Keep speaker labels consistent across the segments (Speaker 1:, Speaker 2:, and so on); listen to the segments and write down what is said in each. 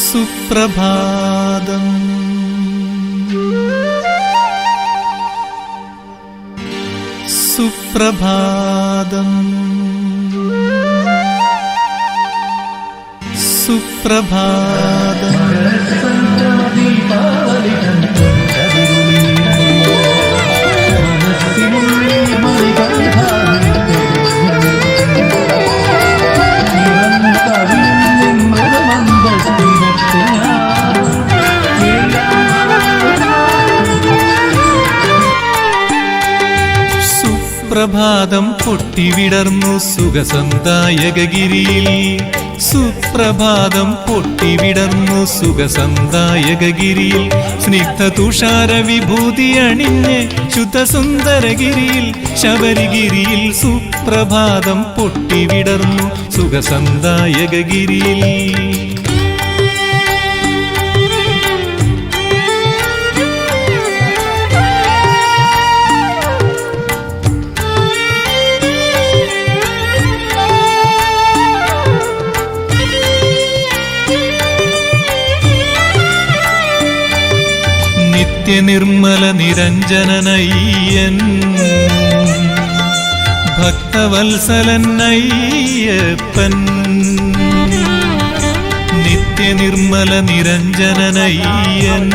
Speaker 1: സുപ്രഭാതം സുപ്രഭാതം സുപ്രഭാതം സുപ്രഭാതം പൊട്ടിവിടർന്നു സുഖസന്ദായകഗിരിയിൽ സുപ്രഭാതം പൊട്ടിവിടർന്നു സുഖസന്ദായകഗിരിയിൽ സ്നിഗ്ധ തുഷാര വിഭൂതി അണിഞ്ഞ് ശുദ്ധസുന്ദരഗിരിയിൽ ശബരിഗിരിയിൽ സുപ്രഭാതം പൊട്ടിവിടർന്നു സുഖസന്ദായകഗിരിയിൽ നിർമ്മല നിരഞ്ജനനയ്യൻ ഭക്തവത്സലൻ അയ്യപ്പൻ നിത്യനിർമ്മല നിരഞ്ജനനയ്യൻ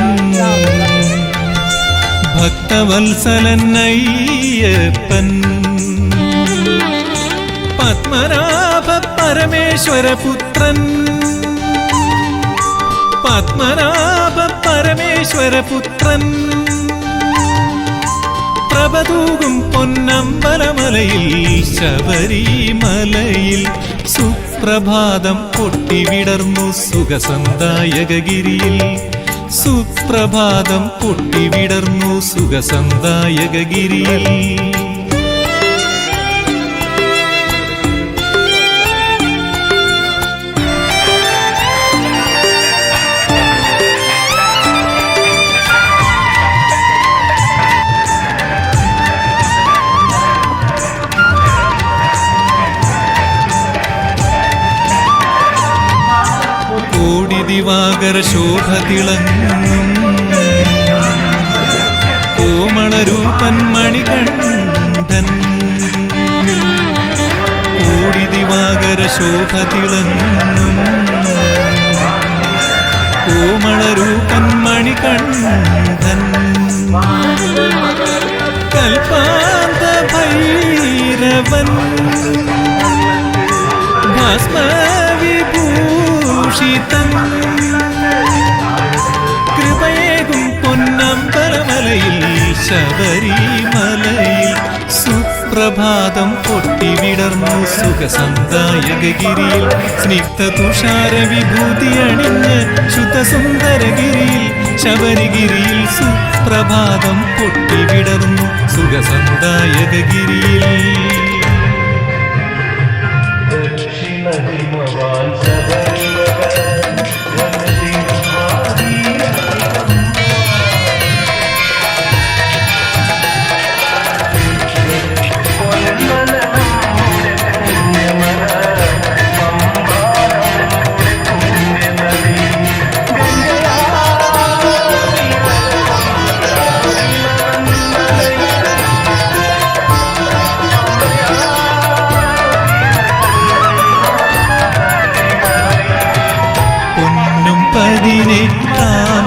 Speaker 1: ഭക്തവത്സലൻ അയ്യപ്പൻ പത്മനാഭ പരമേശ്വരപുത്രൻ പത്മനാഭ പരമേശ്വരപുത്രൻ പ്രഭതൂകും പൊന്നമ്പലമലയിൽ ശബരിമലയിൽ സുപ്രഭാതം പൊട്ടിവിടർന്നു സുഖസന്ദായകഗിരിയിൽ സുപ്രഭാതം പൊട്ടിവിടർന്നു സുഖസന്ദായകഗിരിയിൽ ദിവാകര ശോഭ തിളങ്ങും കോമളരൂപൻ മണികണ്ഠൻ കോടി ദിവാകര ശോഭ തിളങ്ങും കോമളരൂപൻ മണികണ്ഠൻ കൽപ്പാന്ത ഭൈരവൻ ഭസ്മവിഭൂഷിതൻ കൃപയേകും പൊന്നമ്പലമലയിൽ ശബരിമലയിൽ സുപ്രഭാതം പൊട്ടിവിടർന്നു സുഖസന്ദായകഗിരിയിൽ സ്നിഗ്ധ തുഷാര വിഭൂതി അണിഞ്ഞ് ശുദ്ധസുന്ദരഗിരിയിൽ ശബരിഗിരിയിൽ സുപ്രഭാതം പൊട്ടിവിടർന്നു സുഖസന്ദായകഗിരിയിൽ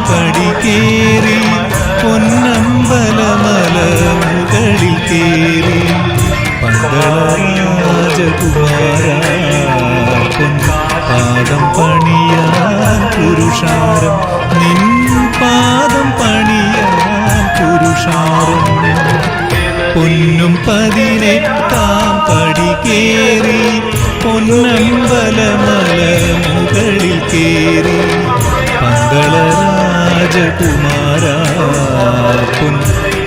Speaker 1: പടി കേറി പൊന്നമ്പലമല മുകളിൽ കേറി പന്തളരാജകുമാര പാദം പണിയാൻ പുരുഷാരം നിൻ പാദം പണിയാൻ പുരുഷാരം പൊന്നും 18 പടി കേറി പൊന്നമ്പലമല മുകളിൽ കേറി പന്തളരാജകുമാര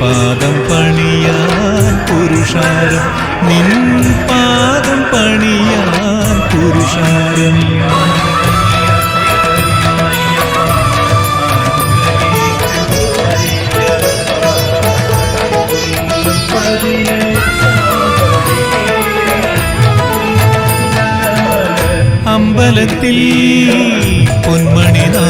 Speaker 1: പാദം പണിയാൻ പുരുഷാരം നിൻ പാദം പണിയാൻ പുരുഷാരം അമ്പലത്തിൽ പൊന്മണിനാ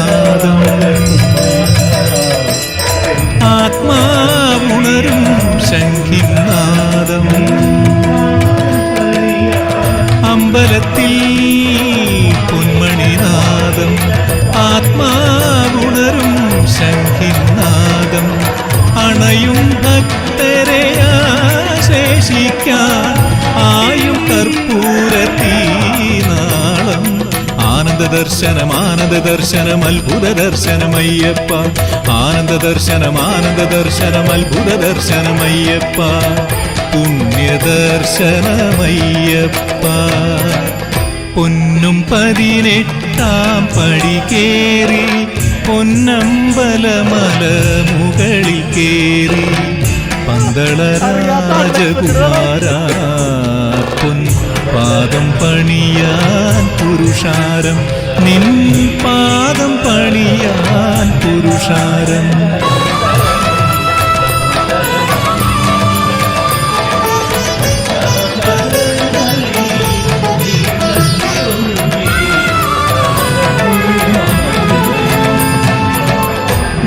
Speaker 1: ദർശനം ആനന്ദ ദർശനം അത്ഭുത ദർശനമയ്യപ്പ ആനന്ദ ദർശനം അത്ഭുത ദർശനമയ്യപ്പ പുണ്യദർശനമയ്യപ്പ പൊന്നും 18 പടി കേറി പൊന്നമ്പലമല മുകളിൽ കേറി പന്തള രാജകുമാര പൊൻ പാദം പണിയാൻ പുരുഷാരം നിൻ പാദം പണിയാൻ പുരുഷാരം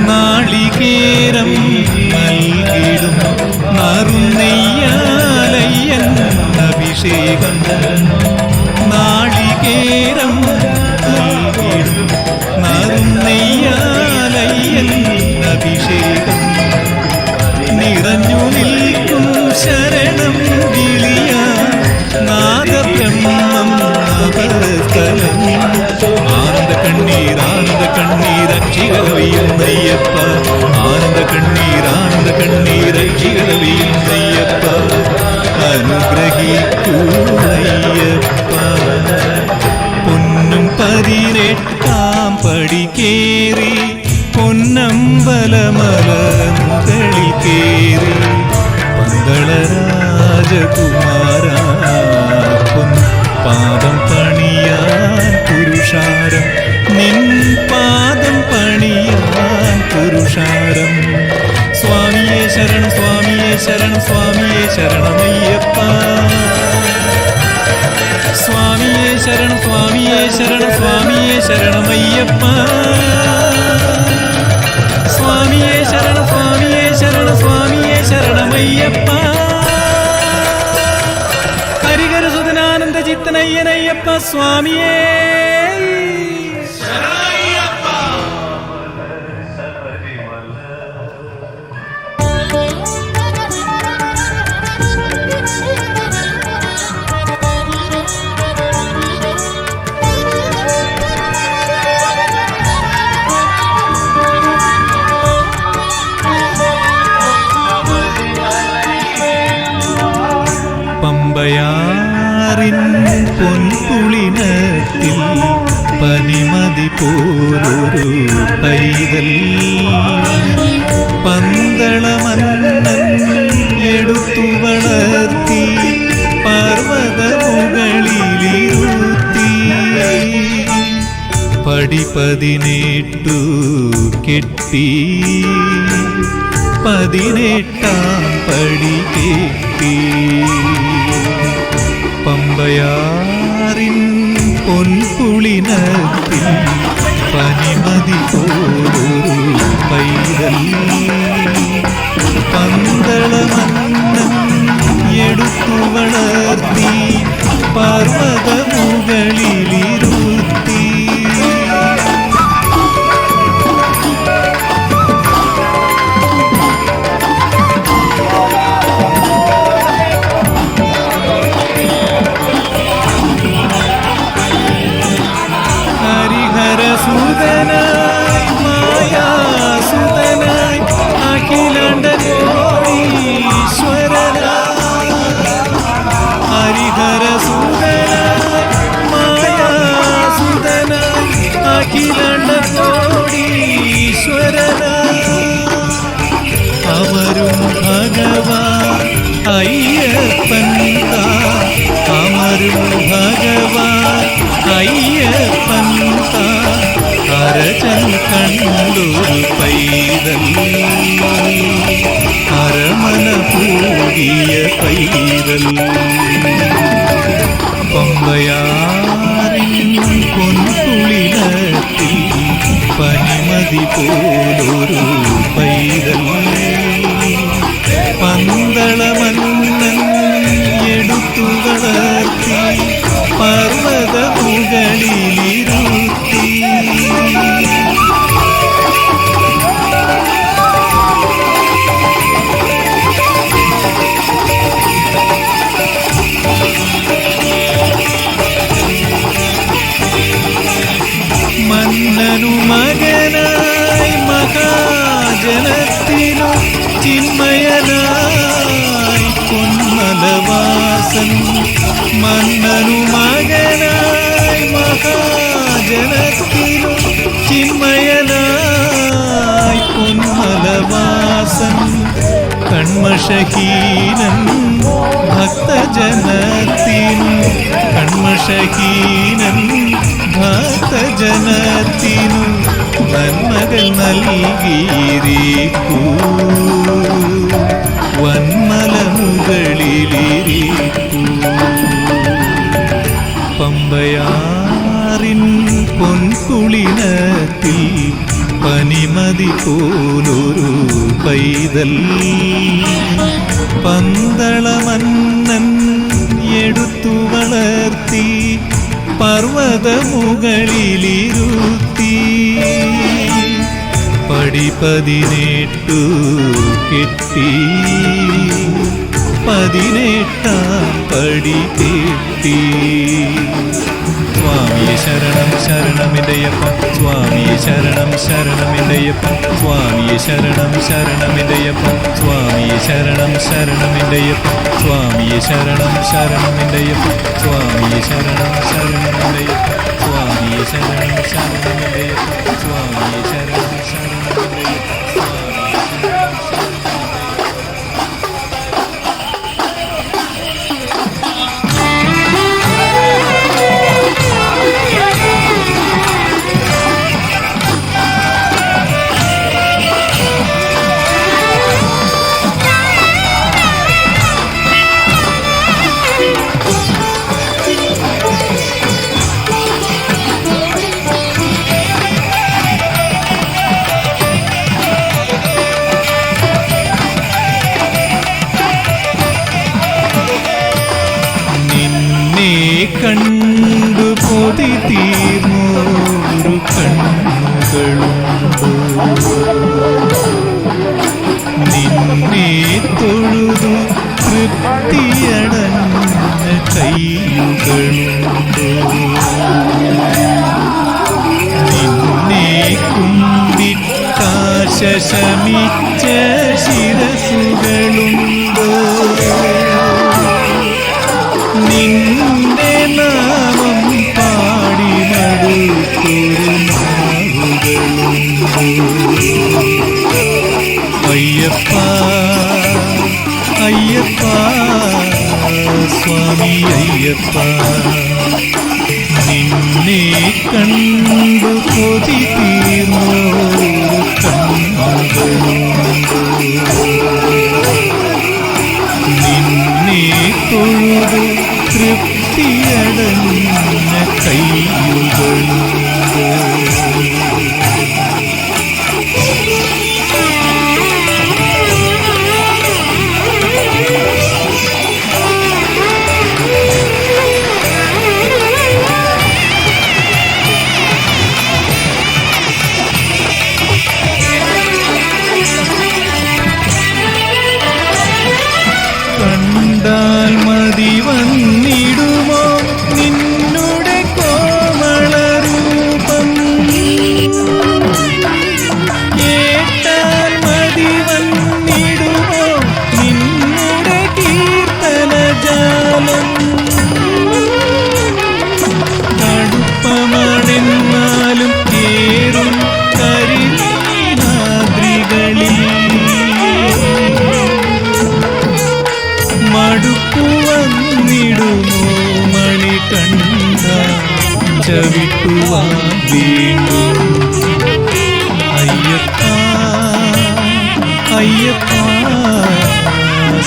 Speaker 1: നാളികേരം നൽകിടും നറുനെയ്യാലയ്യൻ അഭിഷേകം നാളികേരം നൽകിടും നറുനെയ്യാലയ്യൻ അഭിഷേകം നിറഞ്ഞു നിൽക്കും ശരണം വിളിയ നാദബ്രഹ്മം നവസ്ഥലം ആനന്ദ കണ്ണീർ അക്ഷികളവിയുന്നയ്യപ്പ ആനന്ദ കണ്ണീർ അക്ഷികളവിയുന്നയ്യപ്പ അനുഗ്രഹിക്കൂ അയ്യപ്പ പൊന്നും 18 പടി കേറി പൊന്നമ്പലമല മുകളിൽ കേറി പന്തള രാജകുമാര പൊൻ പാദം പണിയാൻ പുരുഷാരം നിൻ പാദം പണിയാൻ പുരുഷാരം സ്വാമിയേ ശരണം സ്വാമിയേ ശരണം സ്വാമിയേ ശരണമയ്യപ്പ സ്വാമിയേ ശരണം സ്വാമിയേ ശരണം സ്വാമിയേ ശരണമയ്യപ്പ സ്വാമിയേ ശരണം സ്വാമിയേ ശരണം സ്വാമിയേ ശരണമയ്യപ്പ ഹരിഹരസുതനാനന്ദ ചിത്തനയ്യനയ്യപ്പ സ്വാമിയേ പമ്പയാറിൻ പൊൻപുളിനത്തിൽ പനിമതി പോലൊരു പൈതൽ പന്തളമന്നൻ എടുത്തു വളർത്തി പർവ്വതമുകളിലിരുത്തി പടി 18 കെട്ടി 18 പടി കെട്ടി പമ്പയാറിൻ പൊൻപുളിനത്തിൽ പനിമതി പോലൊരു പൈതൽ പന്തളമന്നൻ എടുത്തു വളർത്തി പർവ്വതമുകളിലിരുത്തി ഹരിഹരസുതനായി മായാസുതനായി അഖിലാണ്ട കോടീശ്വരനായി ഹരിഹരസുതനായി മായാസുതനായി അഖിലാണ്ട കോടീശ്വരനായി അമരും ഭഗവാൻ അയ്യപ്പൻ അമരും ഭഗവാൻ അയ്യപ്പൻ അരചൻ കണ്ടൊരു പൈതൽ അരമന പൂകിയ പൈതൽ പമ്പയാറിൻ പൊൻകുളിനത്തിൽ പനിമതി പോലൊരു പൈതൽ പന്തളമന്നൻ എടുത്തു വളർത്തി പർവ്വതമുകളിലിരുത്തി ചിന്മയനായി പൊന്മലവാസൻ മന്നനു മകനായി മഹാജനത്തിനു ചിന്മയനായി പൊന്മലവാസൻ കൺമഷഹീനൻ ഭക്തജനത്തിനു കൺമഷഹീനൻ ഭക്തജനത്തിനു നന്മകൾ നൽകിയിരിക്കൂ വന്മലമുകളിലിരിക്കൂ പമ്പയാറിൻ പൊൻകുളിനത്തിൽ പനിമതി പോലൊരു പൈതൽ പന്തളമന്നൻ എടുത്തു വളർത്തി പർവ്വതമുകളിലിരുത്തി പടി 18 കെട്ടി 18-ാം പടി കെട്ടി സ്വാമിയെ ശരണം ശരണമെൻ്റെയപ്പ സ്വാമിയെ ശരണം ശരണമെൻ്റെയപ്പ സ്വാമിയെ ശരണം ശരണമെൻ്റെയപ്പ സ്വാമിയെ ശരണം ശരണമെൻ്റെയപ്പ സ്വാമിയെ ശരണം ശരണമെൻ്റെയപ്പ സ്വാമിയെ ശരണം ശരണമെൻ്റെയപ്പ സ്വാമിയെ ശരണം ശരണമെൻ്റെയപ്പ സ്വാമിയെ ശരണം ശരണമെൻ്റെയപ്പ കണ്ടു കൊതി തീർന്നോരു കണ്ണുകളുണ്ടോ നിന്നെ തൊഴുതു തൃപ്തിയടഞ്ഞ കൈകളുണ്ടോ നിന്നെ കുമ്പിട്ടാശ ശമിച്ച ശിരസുകളുണ്ടോ നിന്റെ നാമം പാടി മടുത്തൊരു നാവുകളുണ്ടോ അയ്യപ്പ അയ്യപ്പ സ്വാമി അയ്യപ്പ നിന്നെ കണ്ടു കൊതി തീർന്നോരു കണ്ണുകളുണ്ടോ നിന്നെ തൊഴുതു തൃപ്തിയടഞ്ഞ കൈകളുണ്ടോ കണ്ടാൽ മതി വന്നിടുമോ നിന്നുടെ കോമളരൂപം കേട്ടാൽ മതി വന്നിടുമോ നിന്നുടെ കീർത്തനജാലം കടുപ്പമാണെന്നാലും കേറും കരിനാദ്രികളിൽ മടുപ്പുവന്നിടുമോ മണികണ്ഠ ചവിട്ടുവാൻ വീണ്ടും അയ്യപ്പ അയ്യപ്പ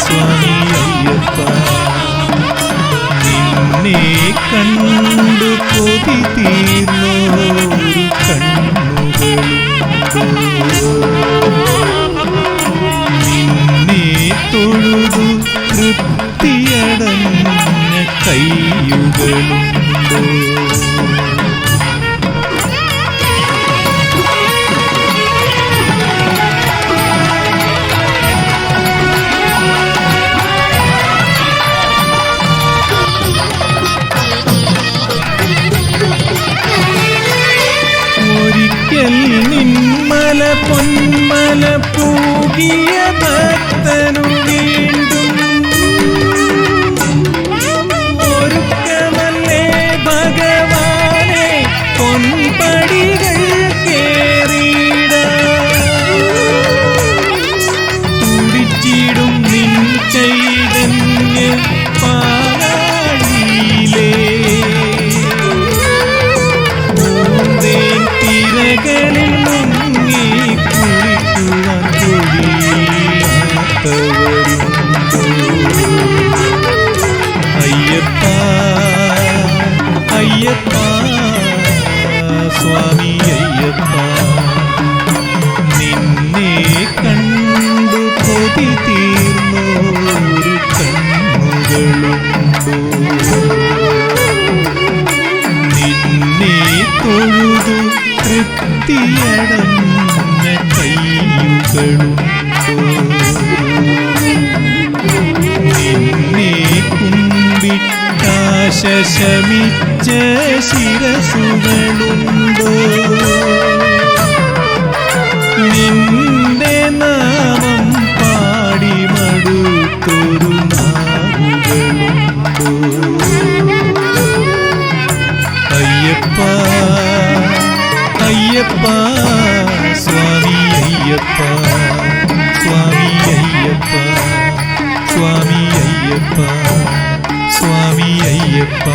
Speaker 1: സ്വാമി അയ്യപ്പ നിന്നെ കണ്ടു കൊതി തീർന്നോരു കണ്ണുകളുണ്ടോ നിന്നെ തൊഴുതു തൃപ്തിയടഞ്ഞ കൈകളുണ്ടോ ഒരിക്കൽ നിന്മല പൊന്മല പൂ ഉരുകിയ ഭക്തനു വീണ്ടും ഒരുക്കമല്ലേ ഭഗവാനെ പൊൻപടികൾ തുടിച്ചിടും നിൻ ചൈതന്യ പാലാഴിയിലേ പൂന്തേൻ തിരകളിൽ മുങ്ങി കുളിക്കുവാൻ തൊഴിയാത്തവരുണ്ടോ? അയ്യപ്പ അയ്യപ്പ സ്വാമി അയ്യപ്പ, നിന്നെ കണ്ടു കൊതി തീർന്നോരു കണ്ണുകളുണ്ടോ? നിന്നെ തൊഴുതു തൃപ്തിയടഞ്ഞ കൈകളുണ്ടോ? നിന്നെ കുമ്പിട്ടാശ ശമിച്ച ശിരസുകളുണ്ടോ? നിന്റെ നാമം പാടി മടുത്തൊരു നാവുകളുണ്ടോ? അയ്യപ്പ അയ്യപ്പ സ്വാമി അയ്യപ്പ, സ്വാമി അയ്യപ്പ, സ്വാമി അയ്യപ്പ, സ്വാമി അയ്യപ്പ.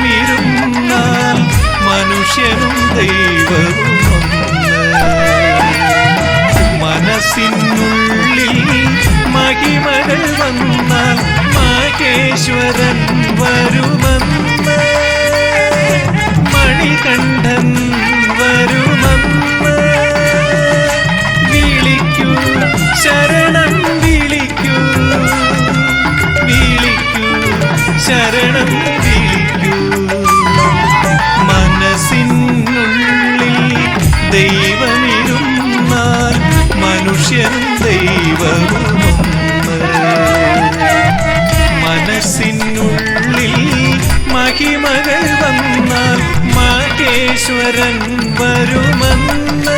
Speaker 1: ദൈവമിരുന്നാൽ മനുഷ്യനും ദൈവവും മനസ്സിനുള്ളിൽ മഹിമകൾ വന്നാൽ മഹേശ്വരൻ വരുമെന്ന്, മണികണ്ഠൻ വരുമെന്ന് വിളിക്കൂ, ശരണം വിളിക്കൂ, വിളിക്കൂ ശരണം വിളിക്കൂ. മനസ്സിനുള്ളിൽ ദൈവമിരുന്നാൽ മനുഷ്യനും ദൈവവുമൊന്ന്, മനസ്സിനുള്ളിൽ മഹിമകൾ വന്നാൽ മഹേശ്വരൻ വരുമെന്ന്.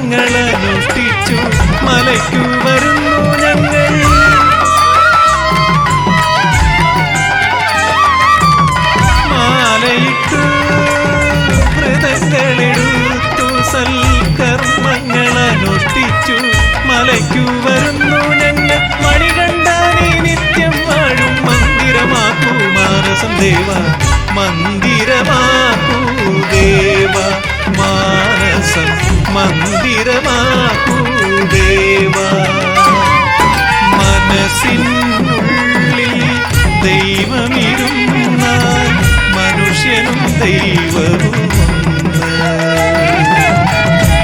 Speaker 1: സൽക്കർമ്മങ്ങളനുഷ്ഠിച്ചു മലയ്ക്കു വരുന്നു ഞങ്ങൾ. മാലയിട്ടു വ്രതങ്ങളെടുത്തു സൽക്കർമ്മങ്ങളനുഷ്ഠിച്ചു മലയ്ക്കു വരുന്നു ഞങ്ങൾ. മണികണ്ഠാനെ നിത്യം വാഴും മന്ദിരമാക്കൂ മാനസം ദേവ, മന്ദിരമാക്കൂ ദേവ മാനസം, മന്ദിരമാക്കൂ ദേവ. മനസ്സിനുള്ളിൽ ദൈവമിരുന്നാൽ മനുഷ്യനും ദൈവവുമൊന്ന്,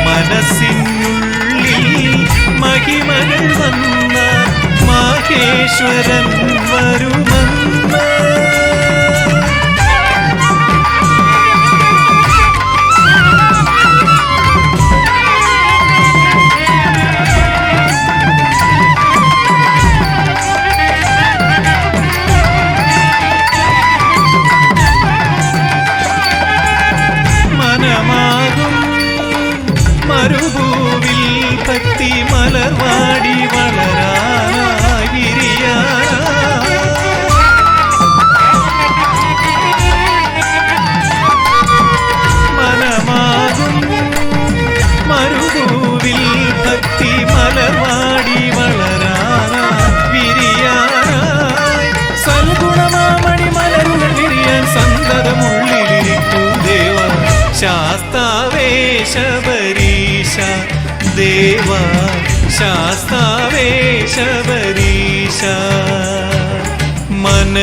Speaker 1: മനസ്സിനുള്ളിൽ മഹിമകൾ വന്നാൽ മഹേശ്വരൻ വരുമെന്ന്. മരുഭൂവിൽ ഭക്തി മലർവാടി വളരാനായി വിരിയാനായി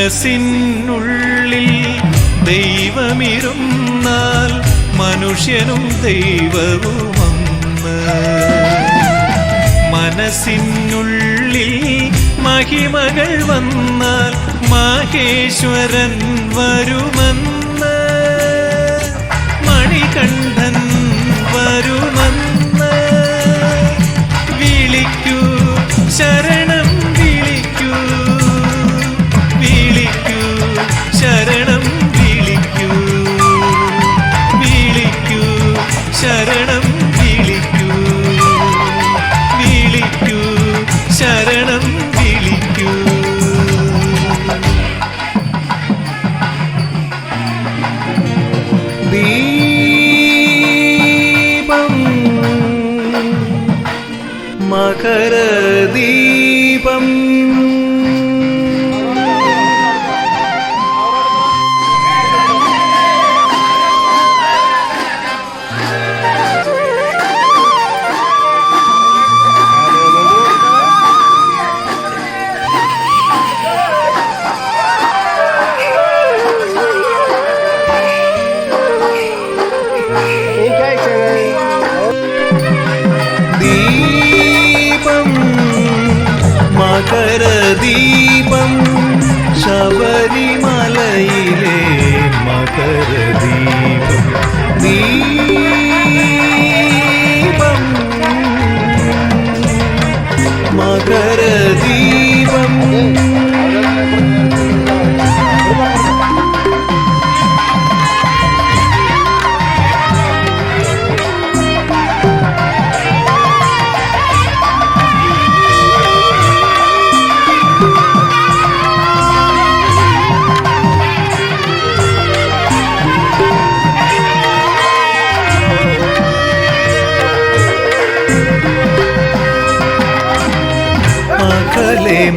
Speaker 1: മനസ്സിനുള്ളിൽ ദൈവമിരുന്നാൽ മനുഷ്യനും ദൈവവുമൊന്ന്. മനസ്സിനുള്ളിൽ മഹിമകൾ വന്നാൽ മഹേശ്വരൻ വരുമെന്ന്. മണികണ്ഠൻ വരുമെന്ന്. വിളിക്കൂ ശരണം വിളിക്കൂ, വിളിക്കൂ ശരണം വിളിക്കൂ, വിളിക്കൂ ശരണം വിളിക്കൂ, വിളിക്കൂ ശരണം വിളിക്കൂ. ദീപം മകരദീപം മകരദീപം ശബരിമലയിലെ മകരദീപം. ദീപം മകരദീപം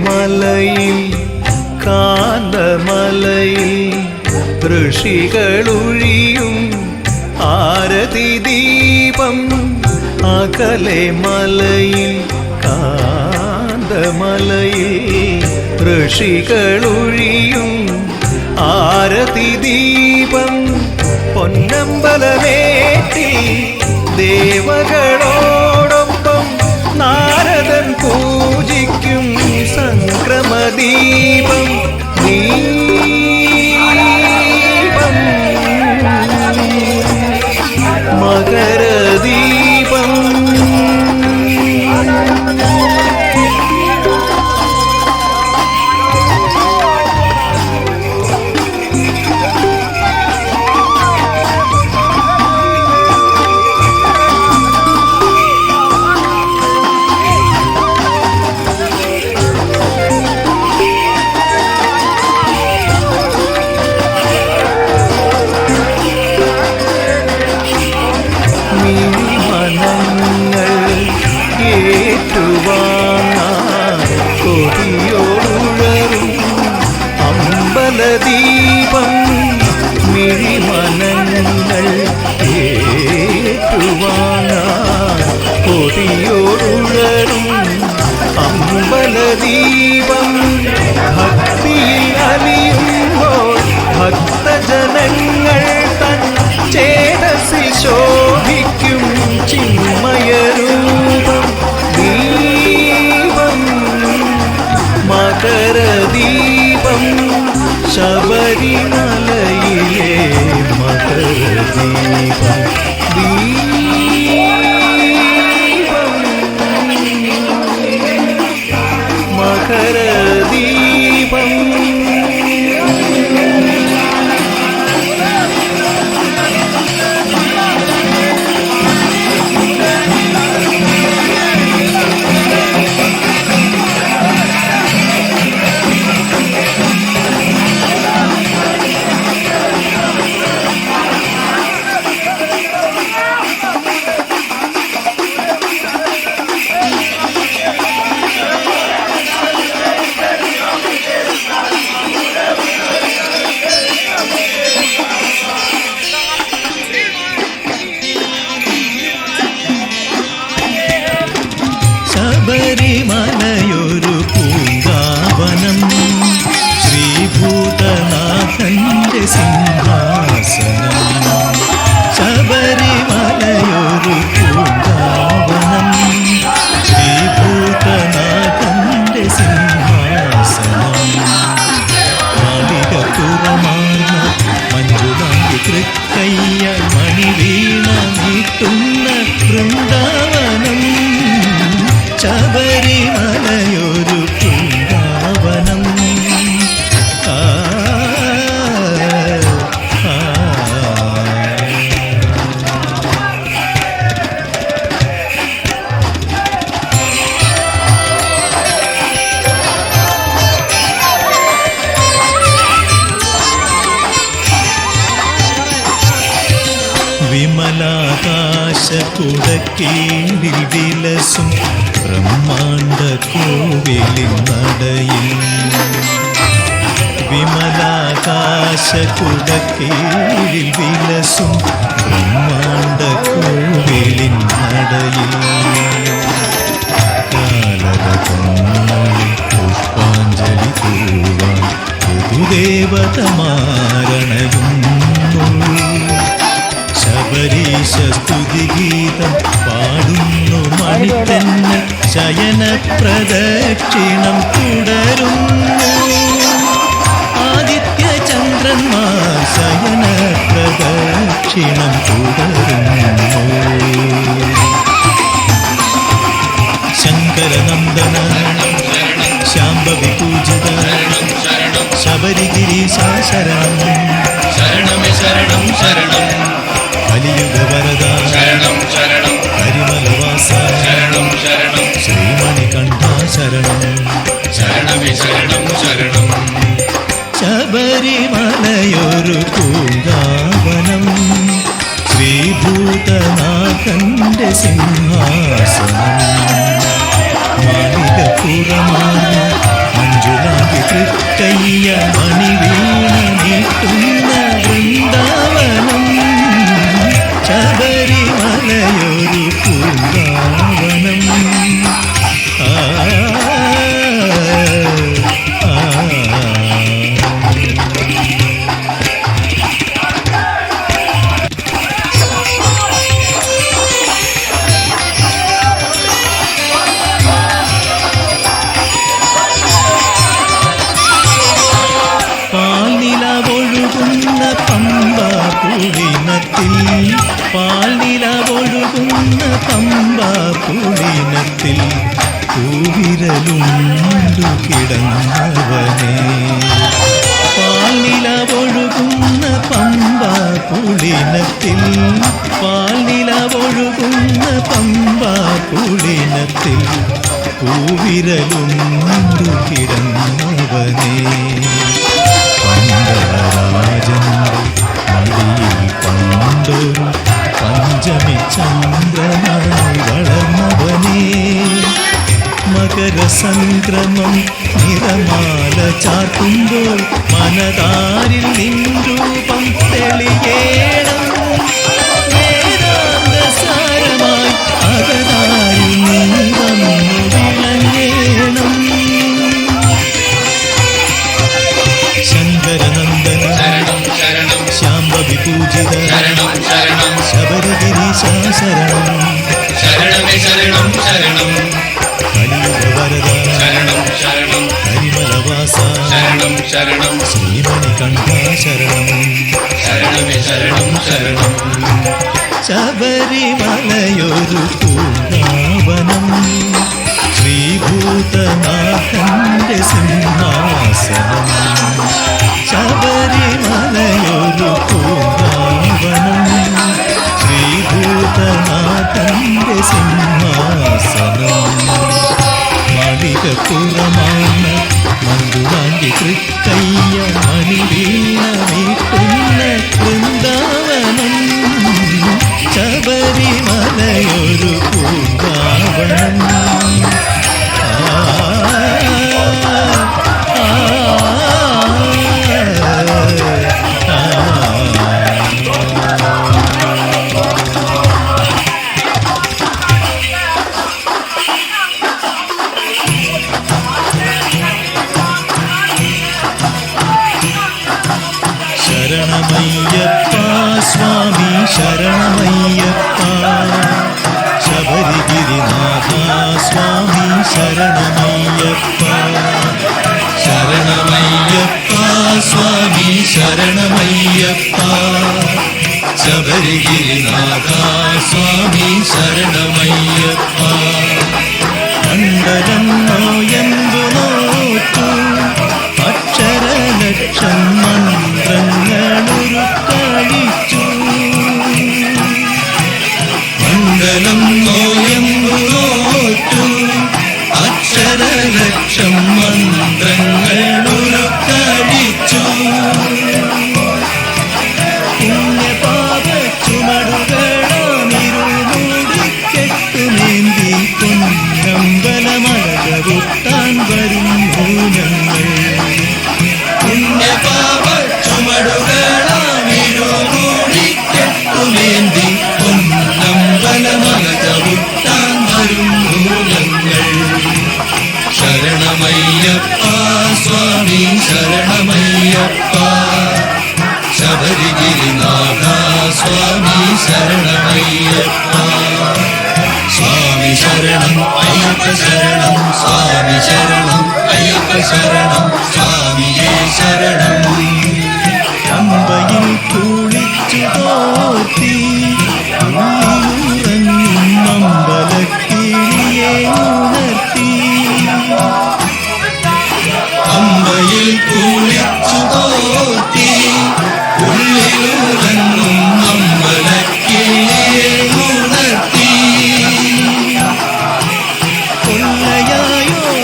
Speaker 1: മലയിൽ കാന്തമലയിൽ ഋഷികളൊഴിയും ആരതി ദീപം. അകലെ മലയിൽ കാന്തമലയിൽ ഋഷികളൊഴിയും ആരതി ദീപം. പൊന്നമ്പലമേട്ടിൽ ദേവകളോടൊപ്പം നാരദൻ പൂജിക്കും സംക്രമദീപം. ദീപം മകരദീപം. കൊതിയോടുഴറും അമ്പലദീപം. മിഴിമനങ്ങൾ ഏറ്റുവാങ്ങാൻ കൊതിയോടുഴറും അമ്പലദീപം. ഭക്തിയിൽ അലിയുമ്പോൾ ഭക്തജനങ്ങൾ തൻ ചേതസി ശോഭിക്കും ചിന്മയരൂപം. ദീപം മകരദീപം ശബരിമലയിലെ മകരദീപം. ദീപം മകരദീപം.
Speaker 2: വിമലാകാശകുടക്കീഴിൽ വിലസും ബ്രഹ്മാണ്ട കോവിലിൻ നടയിൽ വിമലാകാശകുടക്കീഴിൽ വിലസും ബ്രഹ്മാണ്ട കോവിലിൻ നടയിൽ കാലരകങ്ങളിൽ പുഷ്പാഞ്ജലി തൂവാൻ പുതുദേവതമാരണയുന്നു ശബരീശ സ്തുതിഗീതം പാടുന്നു മണിത്തന്നെ ശയന പ്രദക്ഷിണം തുടരുന്നു ആദിത്യചന്ദ്രന്മാർ ശയന പ്രദക്ഷിണം തുടരുന്നു ശങ്കരനന്ദന ശാംഭവി പൂജിത ശബരിഗിരീശ ശരണം
Speaker 3: ശരണമേ ശരണം ശരണം
Speaker 2: കലിയുഗ വരദ
Speaker 3: ശരണം ശരണം
Speaker 2: കരിമലവാസ
Speaker 3: ശരണം ശരണം
Speaker 2: ശ്രീമണികണ്ഠ ശരണം
Speaker 3: ശരണമേ ശരണം ശരണം
Speaker 2: ശബരിമലയൊരു പൂങ്കാവനം ശ്രീഭൂതനാഥന്റെ സിംഹാസനം മാളികപ്പുറമാണ് മഞ്ജുളാങ്കി തൃക്കയ്യ മണിവീണ നീട്ടുന്ന വൃന്ദാവനം ശബരിമലയൊരു പൂങ്കാവനം പാൽനിലവൊഴുകുന്ന പമ്പ പുളിനത്തിൽ പൂവിരലുണ്ടു കിടന്നവനെ പാൽനിലവൊഴുകുന്ന പമ്പ പുളിനത്തിൽ പൂവിരലുണ്ടു കിടന്നവനെ പന്തരാജന്റെ മടിയിൽ പണ്ടൊരു പഞ്ചമി ചന്ദ്രനായി വളർന്നവനേ മകരസംക്രമം നിറമാല ചാർത്തുമ്പോൾ മനതാരിൽ നിൻ രൂപം തെളിയേണം വേദാന്തസാരമായി അകതാരിൽ നീ വന്നു വിളങ്ങേണം ശങ്കരനന്ദന
Speaker 3: ശരണം ശരണം
Speaker 2: ശാംഭവി പൂജിത
Speaker 3: ശരണം ശരണം
Speaker 2: ശബരിഗിരീശ ശരണം
Speaker 3: ശരണമേ ശരണം ശരണം
Speaker 2: കലിയുഗ വരദ
Speaker 3: ശരണം ശരണം
Speaker 2: കരിമലവാസ
Speaker 3: ശരണം ശരണം
Speaker 2: ശ്രീമണികണ്ഠ ശരണം
Speaker 3: ശരണമേ ശരണം ശരണം
Speaker 2: ശബരിമലയൊരു പൂങ്കാവനം ശ്രീഭൂതനാഥന്റെ സിംഹാസനം ശബരിമലയൊരു പൂങ്കാവനം ശ്രീഭൂതനാഥന്റെ സിംഹാസനം മാളികപ്പുറമാണ് മഞ്ജുളാങ്കി തൃക്കയ്യ മണിവീണ നീട്ടുന്ന വൃന്ദാവനം ശബരിമലയൊരു പൂങ്കാവനം ശരണമയ്യപ്പ സ്വാമി ശരണമയ്യപ്പ ശബരിഗിരിനാഥ സ്വാമി ശരണമയ്യപ്പ ശരണമയ്യപ്പ സ്വാമി ശരണമയ്യപ്പ ശബരിഗിരിനാഥ സ്വാമി ശരണമയ്യപ്പ മണ്ഡലം നോയമ്പു നോറ്റു അക്ഷരലക്ഷം മന്ത്രങ്ങളുരുക്കഴിച്ചു മണ്ഡലം നോയമ്പു നോറ്റു അക്ഷരലക്ഷം മന്ത്രങ്ങളുരുക്കഴിച്ചു പുണ്യപാപ ചുമടുകൾ ശരണം സ്വാമി ശരണം അയ്യപ്പ ശരണം സ്വാമിയേ ശരണം പമ്പയിൽ കുളിച്ചു തോർത്തി ഉള്ളിലുറങ്ങും അമ്പലക്കിളിയെ ഉണർത്തി പമ്പയിൽ കുളിച്ചു തോർത്തി ഉള്ളിലുറങ്ങും അമ്പലക്കിളിയെ ഉണർത്തി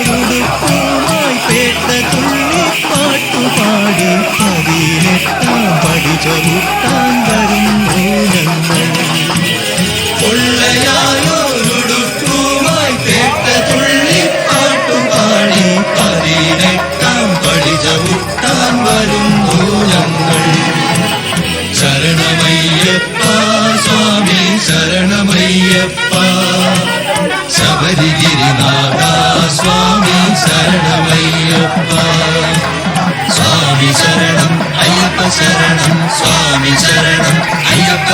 Speaker 2: കൊള്ളയായോടുപ്പുമായി പേട്ട തുള്ളിപ്പാട്ടുപാടി 18-ാം പടി ചവിട്ടാൻ വരുന്നു ഞങ്ങൾ കൊള്ളയായോടുപ്പുമായി പേട്ട തുള്ളിപ്പാട്ടുപാടി 18-ാം പടി ചവിട്ടാൻ വരുന്നു ഞങ്ങൾ ശരണമയ്യപ്പ സ്വാമി ശരണമയ്യപ്പ ശബരിഗിരിനാഥ സ്വാമി ശരണമയ്യപ്പ സ്വാമി ശരണം അയ്യപ്പ ശരണം സ്വാമി ശരണം അയ്യപ്പ